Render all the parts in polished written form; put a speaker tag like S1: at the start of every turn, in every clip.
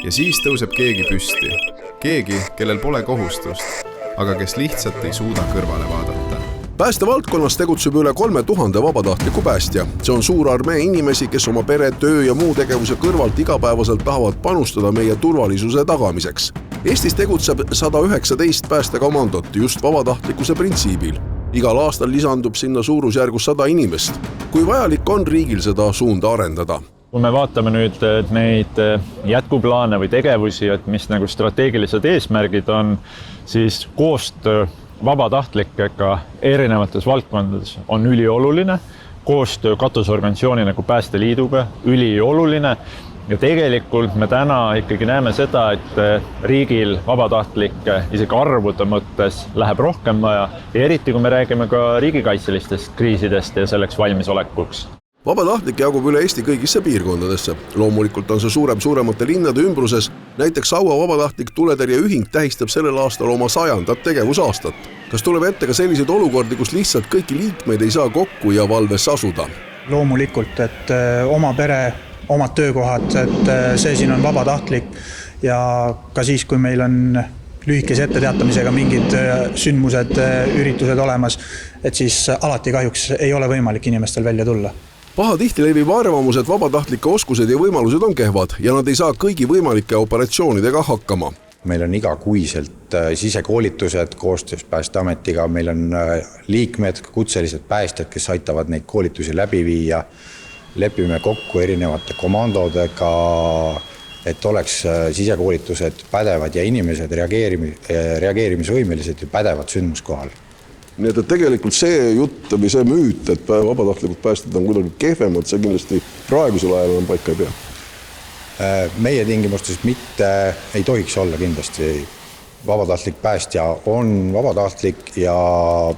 S1: Ja siis tõuseb keegi püsti. Keegi, kellel pole kohustust, aga kes lihtsalt ei suuda kõrvale vaadata.
S2: Päästevaldkonnas tegutseb üle 3000 vabatahtliku päästja. See on suur armee inimesi, kes oma pere, töö ja muu tegevuse kõrvalt igapäevaselt tahavad panustada meie turvalisuse tagamiseks. Eestis tegutseb 119 päästekomandot just vabatahtlikkuse printsiibil. Igal aastal lisandub sinna suurusjärgus 100 inimest. Kui vajalik on riigil seda suunda arendada?
S3: Kui me vaatame nüüd neid jätkuplaane või tegevusi, et mis nagu strateegilised eesmärgid on, siis koostöö vabatahtlikega erinevates valdkondades on ülioluline. Koostöö katusorganisatsiooni nagu Päästeliiduga ülioluline. Ja tegelikult me täna ikkagi näeme seda, et riigil vabatahtlike isegi arvude mõttes läheb rohkem vaja. Ja eriti kui me räägime ka riigikaitselistest kriisidest ja selleks valmisolekuks.
S2: Vabatahtlik jagub üle Eesti kõigisse piirkondadesse. Loomulikult on see suuremate linnade ümbruses. Näiteks Saue vabatahtlik tuletõrjeühing tähistab sellel aastal oma 100. tegevusaastat. Kas tuleb ette ka selliseid olukordi, kus lihtsalt kõiki liikmeid ei saa kokku ja valves asuda?
S4: Loomulikult, et oma pere, omad töökohad, et see siin on vabatahtlik ja ka siis, kui meil on lühikese etteteatamisega mingid sündmused, üritused olemas, et siis alati kahjuks ei ole võimalik inimestel välja tulla.
S2: Pahatihti levib arvamus, et vabatahtlike oskused ja võimalused on kehvad ja nad ei saa kõigi võimalike operatsioonidega hakkama.
S5: Meil on igakuiselt sisekoolitused koostöös Päästeametiga, meil on liikmed, kutselised päästjad, kes aitavad neid koolitusi läbi viia. Lepime kokku erinevate komandodega, et oleks sisekoolitused pädevad ja inimesed reageerimisvõimelised ja pädevad sündmuskohal.
S2: Nii et tegelikult see jutt või see müüt, et vabatahtlikud päästjad on kuidagi kehvemad, see kindlasti praegusel ajal on paika ei pea.
S5: Meie tingimustes mitte ei tohiks olla kindlasti. Vabatahtlik päästja on vabatahtlik ja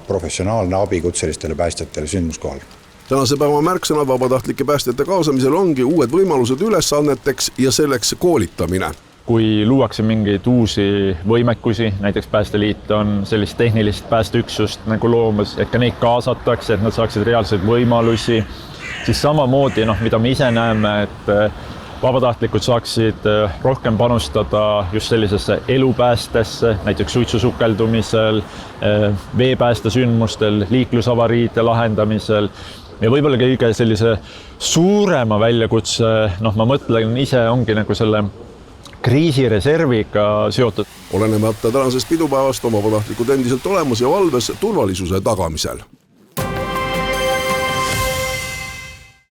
S5: professionaalne abi kutselistele päästjatele sündmuskohal.
S2: Tänase päeva märksõna vabatahtlike päästjate kaasamisel ongi uued võimalused ülesanneteks ja selleks koolitamine.
S3: Kui luuakse mingeid uusi võimekusi, näiteks Päästeliit on sellist tehnilist päästeüksust nagu loomas, et ka neid kaasatakse, et nad saaksid reaalseid võimalusi, siis samamoodi, mida me ise näeme, et vabatahtlikud saaksid rohkem panustada just sellisesse elupäästesse, näiteks suitsusukeldumisel, veepäästesündmustel, liiklusavariide lahendamisel. Ja võib-olla kõige sellise suurema väljakutse, ma mõtlen ise ongi nagu selle kriisireserviga seotud.
S2: Olenemata tänasest pidupäevast on vabatahtlikud endiselt olemas ja valves turvalisuse tagamisel.